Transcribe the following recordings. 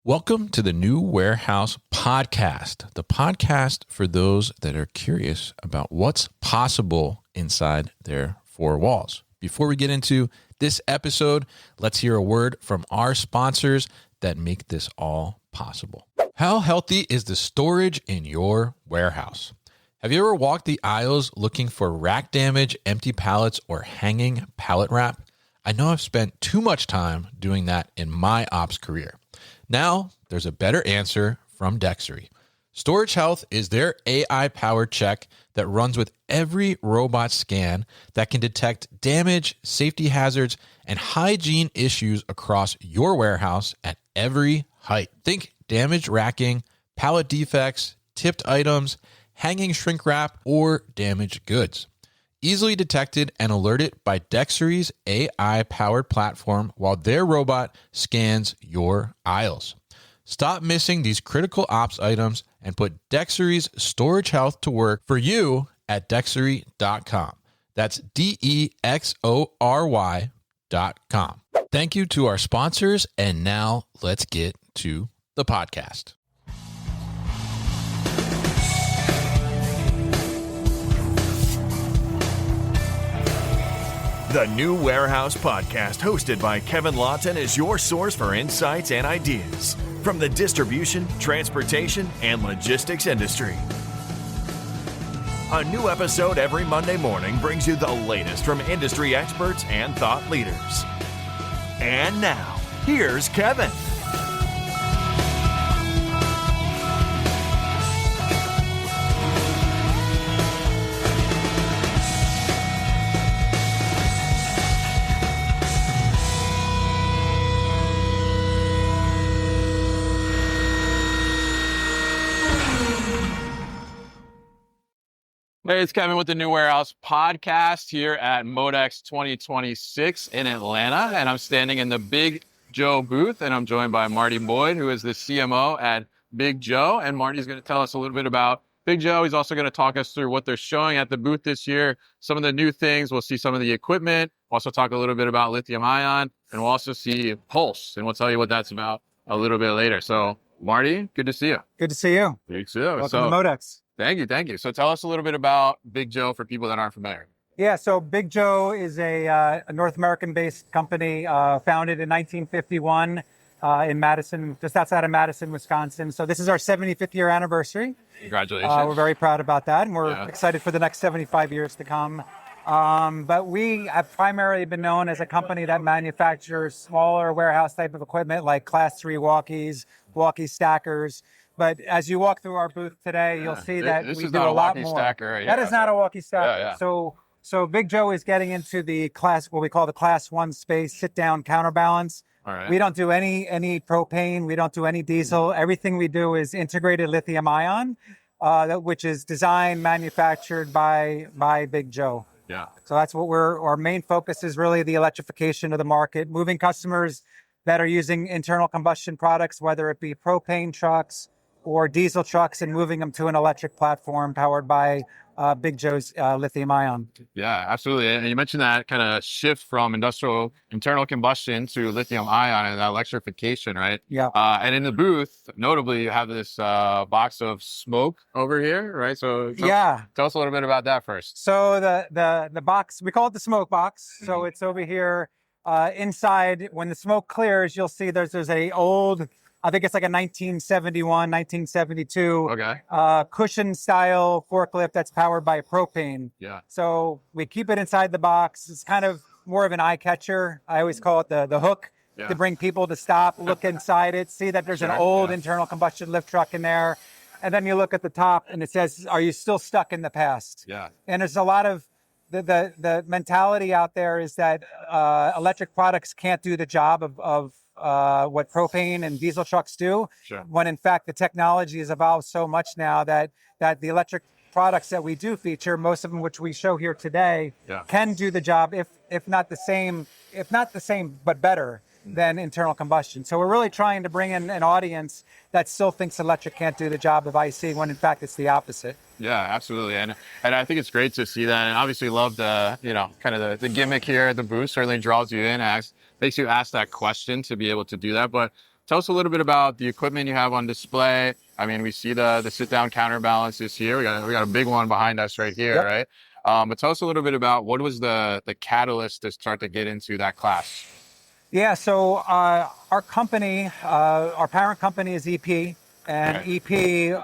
Welcome to the New Warehouse Podcast, the podcast for those that are curious about what's possible inside their four walls. Before we get into this episode, let's hear a word from our sponsors that make this all possible. How healthy is the storage in your warehouse? Have you ever walked the aisles looking for rack damage, empty pallets, or hanging pallet wrap? I know I've spent too much time doing that in my ops career. Now, there's a better answer from Dextery. Storage Health is their AI-powered check that runs with every robot scan that can detect damage, safety hazards, and hygiene issues across your warehouse at every height. Think damaged racking, pallet defects, tipped items, hanging shrink wrap, or damaged goods. Easily detected and alerted by Dextery's AI-powered platform while their robot scans your aisles. Stop missing these critical ops items and put Dextery's Storage Health to work for you at Dextery.com. That's DEXORY.com. Thank you to our sponsors, and now let's get to the podcast. The New Warehouse Podcast, hosted by Kevin Lawton, is your source for insights and ideas from the distribution, transportation, and logistics industry. A new episode every Monday morning brings you the latest from industry experts and thought leaders. And now, here's Kevin. Hey, it's Kevin with the New Warehouse Podcast here at Modex 2026 in Atlanta, and I'm standing in the Big Joe booth, and I'm joined by Marty Boyd, who is the CMO at Big Joe, and Marty's going to tell us a little bit about Big Joe. He's also going to talk us through what they're showing at the booth this year, some of the new things. We'll see some of the equipment, also talk a little bit about lithium ion, and we'll also see Pulse, and we'll tell you what that's about a little bit later. So, Marty, good to see you. Good to see you. You too. Welcome to Modex. Thank you. So tell us a little bit about Big Joe for people that aren't familiar. Yeah, so Big Joe is a North American-based company founded in 1951 in Madison, just outside of Madison, Wisconsin. So this is our 75th year anniversary. Congratulations. We're very proud about that, and we're excited for the next 75 years to come. But we have primarily been known as a company that manufactures smaller warehouse type of equipment like Class 3 walkie stackers. But as you walk through our booth today, you'll see that we do a lot more. Stacker, That is not a walkie stacker. Yeah. So Big Joe is getting into the what we call the Class 1 space, sit-down counterbalance. All right. We don't do any propane. We don't do any diesel. Everything we do is integrated lithium ion, which is designed, manufactured by Big Joe. Yeah. So that's what our main focus is, really the electrification of the market, moving customers that are using internal combustion products, whether it be propane trucks or diesel trucks, and moving them to an electric platform powered by Big Joe's lithium ion. Yeah, absolutely. And you mentioned that kind of shift from industrial internal combustion to lithium ion and that electrification, right? Yeah. And in the booth, notably, you have this box of smoke over here, right? So tell us a little bit about that first. So the box, we call it the smoke box. Mm-hmm. So it's over here inside. When the smoke clears, you'll see there's a old, I think it's like a 1971, 1972 cushion style forklift that's powered by propane. Yeah. So we keep it inside the box. It's kind of more of an eye catcher. I always call it the hook to bring people to stop, look inside it, see that there's an old internal combustion lift truck in there. And then you look at the top and it says, are you still stuck in the past? Yeah. And there's a lot of the mentality out there is that electric products can't do the job of what propane and diesel trucks do, when in fact the technology has evolved so much now that the electric products that we do feature, most of them which we show here today, can do the job if not the same but better than internal combustion. So we're really trying to bring in an audience that still thinks electric can't do the job of IC, when in fact it's the opposite. Yeah, absolutely. And I think it's great to see that, and obviously love the, kind of the gimmick here at the booth. Certainly draws you in, makes you ask that question to be able to do that. But tell us a little bit about the equipment you have on display. I mean, we see the sit-down counterbalances here. We got a big one behind us right here, right? But tell us a little bit about what was the catalyst to start to get into that class. Yeah, so our company, our parent company is EP, and EP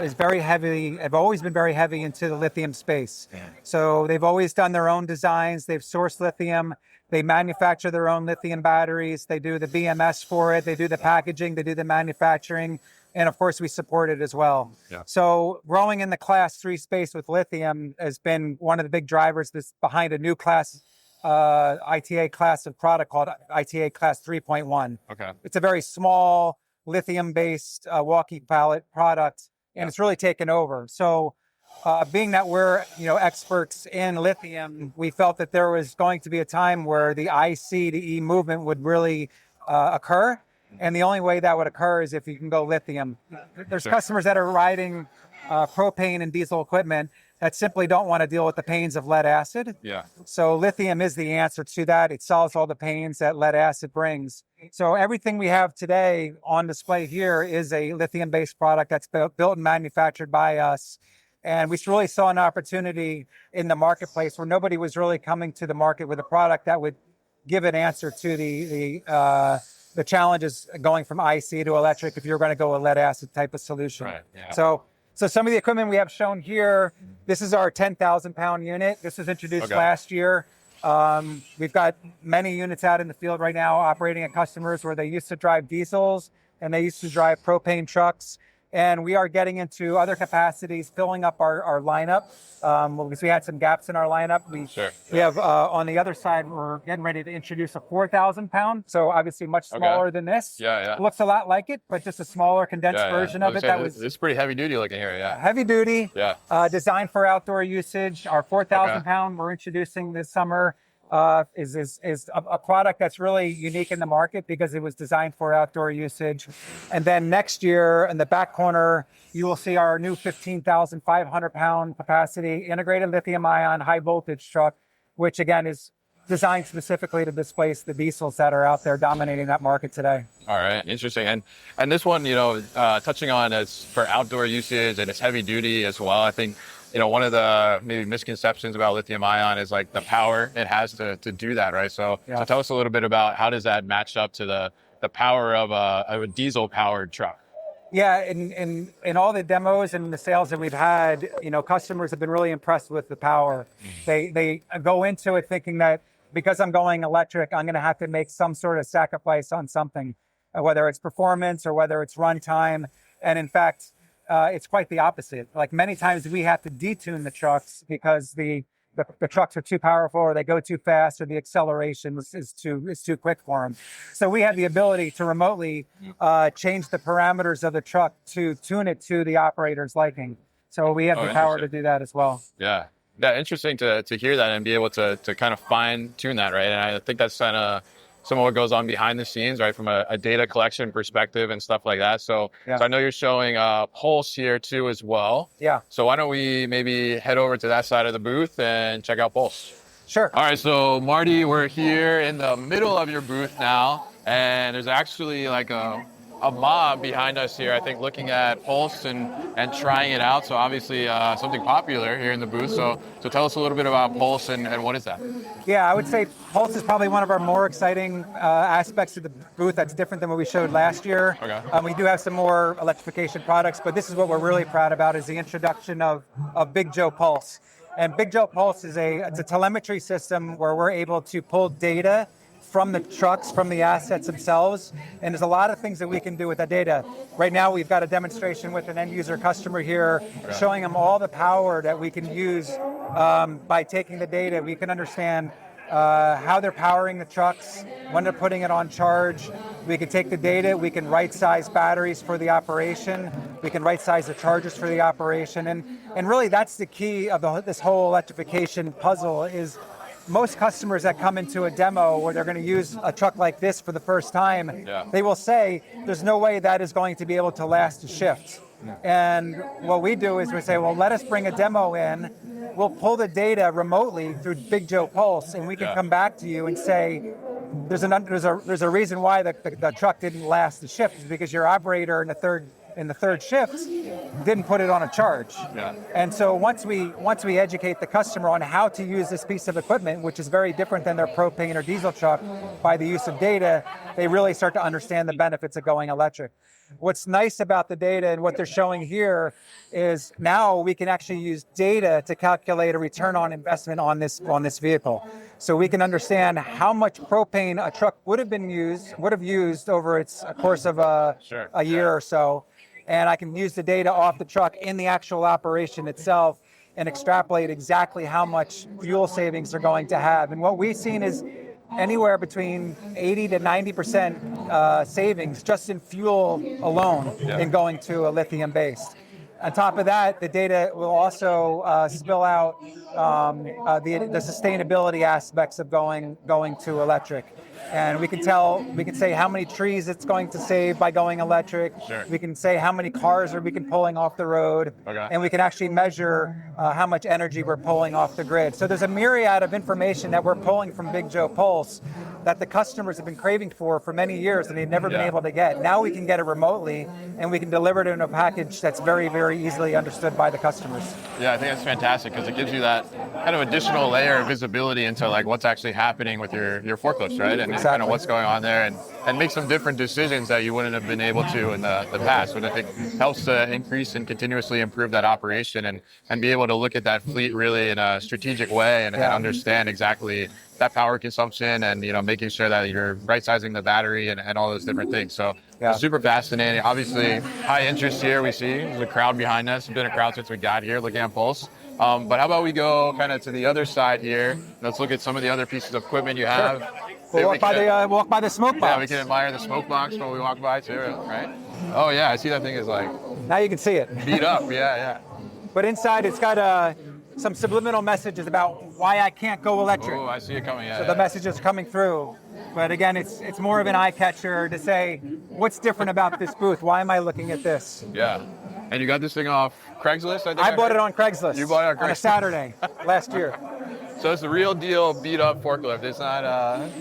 is very heavy, have always been very heavy into the lithium space. So they've always done their own designs, they've sourced lithium, they manufacture their own lithium batteries, they do the BMS for it, they do the packaging, they do the manufacturing, and of course we support it as well. So growing in the class 3 space with lithium has been one of the big drivers behind a new class, ITA class of product called ITA class 3.1. It's a very small lithium-based walkie pallet product, and it's really taken over. So being that we're experts in lithium, we felt that there was going to be a time where the IC to E movement would really occur. And the only way that would occur is if you can go lithium. There's customers that are riding propane and diesel equipment that simply don't want to deal with the pains of lead acid. So lithium is the answer to that. It solves all the pains that lead acid brings. So everything we have today on display here is a lithium-based product that's built and manufactured by us. And we really saw an opportunity in the marketplace where nobody was really coming to the market with a product that would give an answer to the challenges going from IC to electric if you're going to go a lead acid type of solution. So some of the equipment we have shown here, this is our 10,000 pound unit. This was introduced last year. We've got many units out in the field right now operating at customers where they used to drive diesels and they used to drive propane trucks. And we are getting into other capacities, filling up our lineup because we had some gaps in our lineup. We have on the other side, we're getting ready to introduce a 4,000 pound. So obviously much smaller than this. It looks a lot like it, but just a smaller condensed version of it. It's pretty heavy duty looking here. Heavy duty, designed for outdoor usage. Our 4,000 pound we're introducing this summer is a product that's really unique in the market because it was designed for outdoor usage. And then next year in the back corner, you will see our new 15,500 pound capacity integrated lithium ion high voltage truck, which again is designed specifically to displace the diesels that are out there dominating that market today. All right, interesting. And this one, touching on as for outdoor usage and it's heavy duty as well, I think one of the maybe misconceptions about lithium ion is like the power it has to do that, right? So tell us a little bit about how does that match up to the power of a diesel powered truck? Yeah, in all the demos and the sales that we've had, customers have been really impressed with the power. They go into it thinking that because I'm going electric, I'm going to have to make some sort of sacrifice on something, whether it's performance or whether it's runtime. And in fact, it's quite the opposite. Like many times we have to detune the trucks because the trucks are too powerful or they go too fast or the acceleration is too quick for them. So we have the ability to remotely change the parameters of the truck to tune it to the operator's liking. So we have the power to do that as well. Yeah, interesting to hear that and be able to kind of fine tune that, right? And I think that's kind of some of what goes on behind the scenes, right, from a data collection perspective and stuff like that. So I know you're showing Pulse here too as well. So why don't we maybe head over to that side of the booth and check out Pulse? Sure. All right, so Marty, we're here in the middle of your booth now, and there's actually like a mob behind us here, I think, looking at Pulse and trying it out. So obviously something popular here in the booth. So tell us a little bit about Pulse and what is that? Yeah, I would say Pulse is probably one of our more exciting aspects of the booth that's different than what we showed last year. We do have some more electrification products, but this is what we're really proud about is the introduction of Big Joe Pulse. And Big Joe Pulse is it's a telemetry system where we're able to pull data from the trucks, from the assets themselves. And there's a lot of things that we can do with that data. Right now, we've got a demonstration with an end user customer here, showing them all the power that we can use by taking the data. We can understand how they're powering the trucks, when they're putting it on charge. We can take the data, we can right-size batteries for the operation, we can right-size the chargers for the operation. And really, that's the key of this whole electrification puzzle is most customers that come into a demo where they're going to use a truck like this for the first time, they will say, there's no way that is going to be able to last a shift. And what we do is we say, well, let us bring a demo in. We'll pull the data remotely through Big Joe Pulse, and we can come back to you and say, there's a reason why the truck didn't last the shift, is because your operator in the third shift didn't put it on a charge. Yeah. And so once we educate the customer on how to use this piece of equipment, which is very different than their propane or diesel truck, by the use of data, they really start to understand the benefits of going electric. What's nice about the data and what they're showing here is now we can actually use data to calculate a return on investment on this vehicle. So we can understand how much propane a truck would have used over its course of a year or so. And I can use the data off the truck in the actual operation itself and extrapolate exactly how much fuel savings they're going to have. And what we've seen is anywhere between 80 to 90% savings just in fuel alone in going to a lithium based. On top of that, the data will also spill out the sustainability aspects of going to electric. And we can say how many trees it's going to save by going electric. Sure. We can say how many cars are we pulling off the road. Okay. And we can actually measure how much energy we're pulling off the grid. So there's a myriad of information that we're pulling from Big Joe Pulse that the customers have been craving for many years and they've never been able to get. Now we can get it remotely and we can deliver it in a package that's very, very easily understood by the customers. Yeah, I think that's fantastic because it gives you that kind of additional layer of visibility into like what's actually happening with your forklifts, right? And Exactly. kind of what's going on there and make some different decisions that you wouldn't have been able to in the past, which I think helps to increase and continuously improve that operation and be able to look at that fleet really in a strategic way and understand exactly that power consumption and, making sure that you're right-sizing the battery and all those different things. So it's super fascinating. Obviously, high interest here we see. There's a crowd behind us. It's been a crowd since we got here looking at Pulse. But how about we go kind of to the other side here? Let's look at some of the other pieces of equipment you have. Sure. We'll walk by the smoke box. Yeah, we can admire the smoke box when we walk by too, right? Oh yeah, I see that thing is like... Now you can see it. Beat up, yeah. But inside it's got some subliminal messages about why I can't go electric. Oh, I see it coming, So the message is coming through. But again, it's more of an eye catcher to say, what's different about this booth? Why am I looking at this? Yeah. And you got this thing off Craigslist, I think? I bought it on Craigslist. You bought it on Craigslist? On a Saturday last year. So it's the real deal beat up forklift. It's not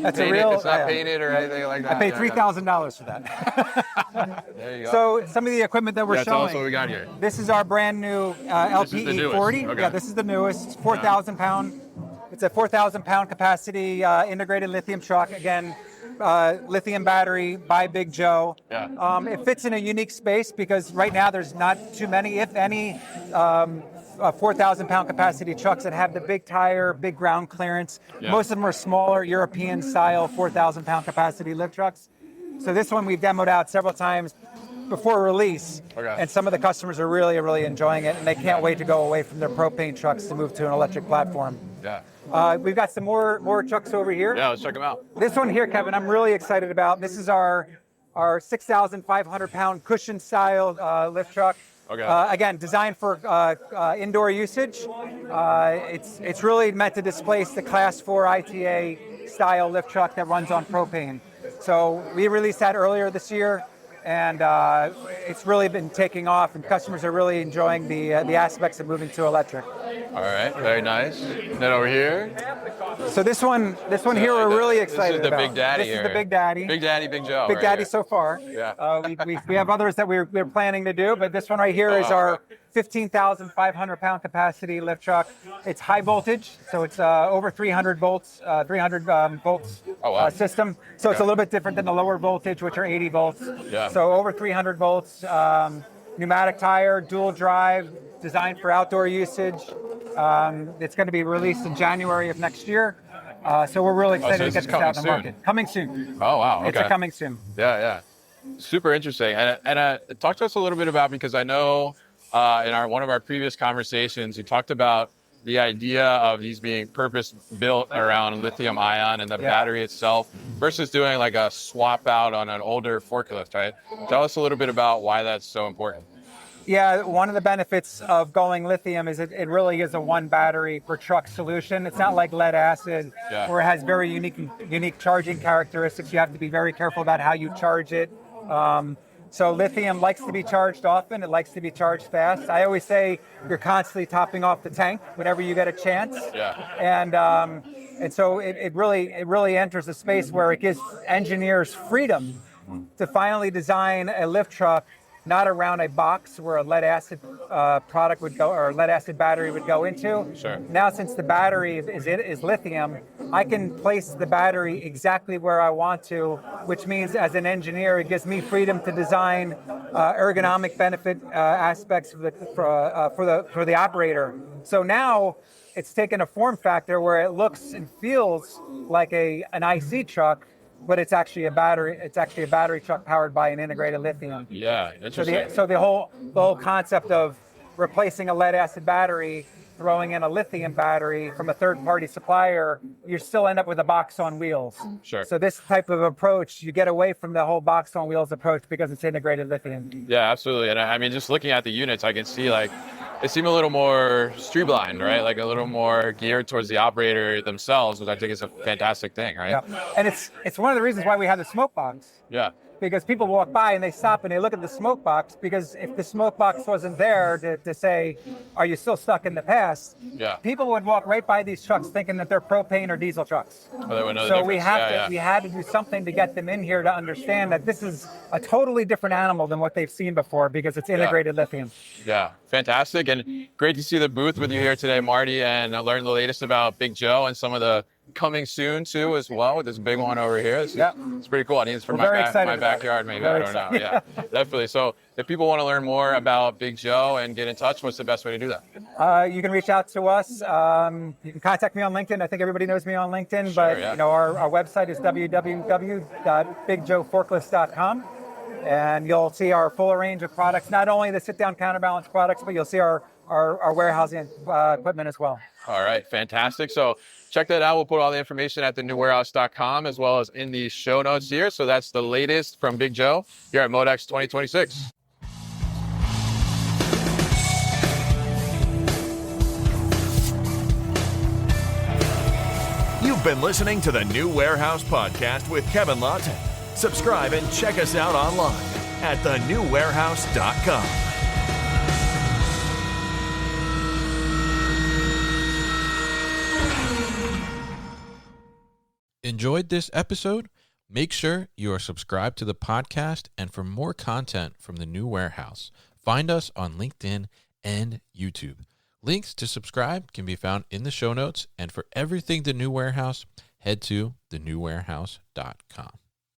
That's painted, a real, it's not painted or anything like that. I paid $3,000 for that. There you go. So some of the equipment that we're tell showing. us what we got here. This is our brand new LPE40. Okay. Yeah, this is the newest. It's 4,000 pound. It's a 4,000 pound capacity integrated lithium truck. Again, lithium battery by Big Joe. Yeah. It fits in a unique space because right now there's not too many, if any, 4,000 pound capacity trucks that have the big tire, big ground clearance. Yeah. Most of them are smaller European style 4,000 pound capacity lift trucks. So this one we've demoed out several times before release. Okay. And some of the customers are really, really enjoying it and they can't wait to go away from their propane trucks to move to an electric platform. Yeah. We've got some more trucks over here. Yeah, let's check them out. This one here, Kevin, I'm really excited about. This is our 6,500 pound cushion style lift truck. Okay. Again, designed for indoor usage. It's really meant to displace the Class 4 ITA style lift truck that runs on propane. So we released that earlier this year, and it's really been taking off, and customers are really enjoying the aspects of moving to electric. All right, very nice. Then over here. So this one here we're really excited about. This is the Big Daddy This here. is the Big Daddy. Big Daddy, Big Joe. Big right Daddy here. so far. Yeah. We have others that we're planning to do, but this one right here is our 15,500 pound capacity lift truck. It's high voltage, so it's over 300 volts, 300 volts system. So it's a little bit different than the lower voltage, which are 80 volts. Yeah. So over 300 volts, pneumatic tire, dual drive, designed for outdoor usage. It's going to be released in January of next year. So we're really excited to get this out in the market. Coming soon. Oh, wow. Okay. It's coming soon. Yeah. Super interesting. And talk to us a little bit about, because I know in one of our previous conversations, you talked about the idea of these being purpose built around lithium ion and the battery itself versus doing like a swap out on an older forklift, right? Tell us a little bit about why that's so important. Yeah, one of the benefits of going lithium is it really is a one battery per truck solution. It's not like lead acid where it has very unique charging characteristics. You have to be very careful about how you charge it. So lithium likes to be charged often. It likes to be charged fast. I always say you're constantly topping off the tank whenever you get a chance. Yeah. And And so it really enters a space where it gives engineers freedom to finally design a lift truck not around a box where a lead acid product would go, or lead acid battery would go into. Sure. Now, since the battery is lithium, I can place the battery exactly where I want to, which means as an engineer, it gives me freedom to design ergonomic benefit aspects for the operator. So now it's taken a form factor where it looks and feels like an IC truck, but it's actually a battery. It's actually a battery truck powered by an integrated lithium. Yeah, interesting. So the whole concept of replacing a lead acid battery, throwing in a lithium battery from a third-party supplier, you still end up with a box on wheels. Sure. So this type of approach, you get away from the whole box on wheels approach because it's integrated lithium. Yeah, absolutely. And I mean, just looking at the units, I can see like they seem a little more streamlined, right? Like a little more geared towards the operator themselves, which I think is a fantastic thing, right? Yeah. And it's one of the reasons why we have the smoke box. Yeah. Because people walk by and they stop and they look at the smoke box, because if the smoke box wasn't there to say, are you still stuck in the past? Yeah. People would walk right by these trucks thinking that they're propane or diesel trucks. So we had to do something to get them in here to understand that this is a totally different animal than what they've seen before, because it's integrated lithium. Yeah, fantastic. And great to see the booth with you here today, Marty, and learn the latest about Big Joe and some of the coming soon too as well. This big one over here. It's pretty cool. I think it's for my backyard maybe. I don't know. Yeah, definitely. So if people want to learn more about Big Joe and get in touch, what's the best way to do that? You can reach out to us. You can contact me on LinkedIn. I think everybody knows me on LinkedIn, but our website is www.bigjoeforklifts.com. And you'll see our full range of products, not only the sit-down counterbalance products, but you'll see our warehousing equipment as well. All right, fantastic. So check that out. We'll put all the information at thenewwarehouse.com as well as in the show notes here. So that's the latest from Big Joe here at Modex 2026. You've been listening to the New Warehouse Podcast with Kevin Lawton. Subscribe and check us out online at thenewwarehouse.com. Enjoyed this episode? Make sure you are subscribed to the podcast, and for more content from the New Warehouse, find us on LinkedIn and YouTube. Links to subscribe can be found in the show notes, and for everything The New Warehouse, head to thenewwarehouse.com.